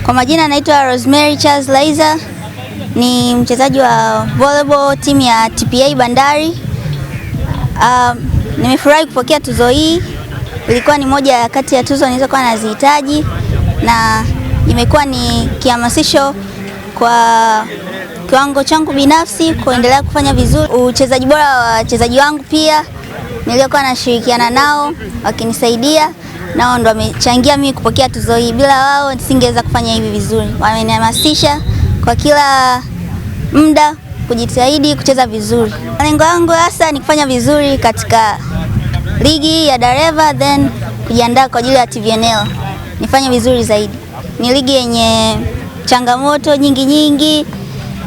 Kwa majina naitwa Rosemary Charles Laizer, ni mchezaji wa volleyball timu ya TPA Bandari. Nimefurahi kupokea tuzo hii. Ilikuwa ni moja kati ya tuzo nilizokuwa nazihitaji na imekuwa ni kihamasisho kwa kiwango changu binafsi kuendelea kufanya vizuri. Uchezaji bora wa wachezaji wangu pia niliokuwa nashirikiana nao wakinisaidia, nao ndo wamechangia mimi kupokea tuzo hii. Bila wao nisingeweza kufanya hivi vizuri. Wamenihamasisha kwa kila muda kujitahidi kucheza vizuri. Lengo langu hasa ni kufanya vizuri katika ligi ya Dareva, then kujiandaa kwa ajili ya TVNL. Nifanye vizuri zaidi. Ni ligi yenye changamoto nyingi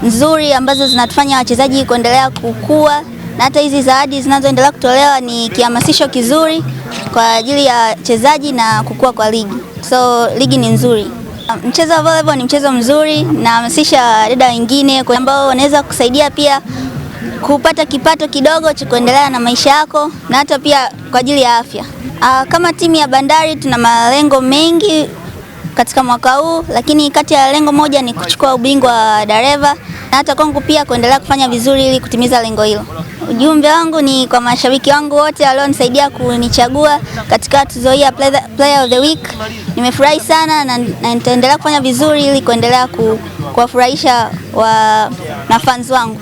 nzuri ambazo zinatufanya wachezaji kuendelea kukua, na hata hizi zawadi zinazoendelea kutolewa ni kihamasisho kizuri kwa ajili ya wachezaji na kukua kwa ligi. So ligi ni nzuri. Mchezo wa volleyball ni mchezo mzuri na hamasisha dada wengine ambao wanaweza kusaidia pia kupata kipato kidogo cha kuendelea na maisha yako na hata pia kwa ajili ya afya. Kama timu ya Bandari tuna malengo mengi katika mwaka huu, lakini kati ya lengo moja ni kuchukua ubingwa wa Dareva na hata kwangu pia kuendelea kufanya vizuri ili kutimiza lengo hilo. Ujumbe wangu ni kwa mashabiki wangu wote walionisaidia kunichagua katika tuzo hii ya Player of the Week. Nimefurahi sana na nitaendelea kufanya vizuri ili kuendelea kuwafurahisha na fans wangu.